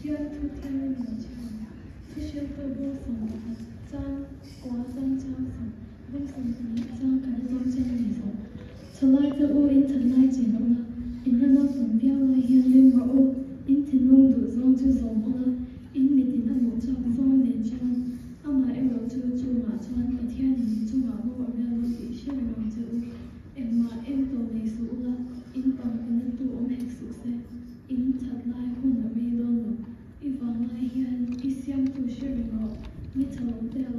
天突天的鸟叫，突显的波松的张瓜张张松，波松的张开张张的松，从来的乌因曾来见了，因那风飘来向流马乌，因天龙独中就走了，因你天那木长中连江，阿玛一楼就住马川，白天你住马木而那路底下人就乌，马因都没数了，因帮因那度我没数噻，因曾来混了没多了。一方来向一乡不是我，你曾在了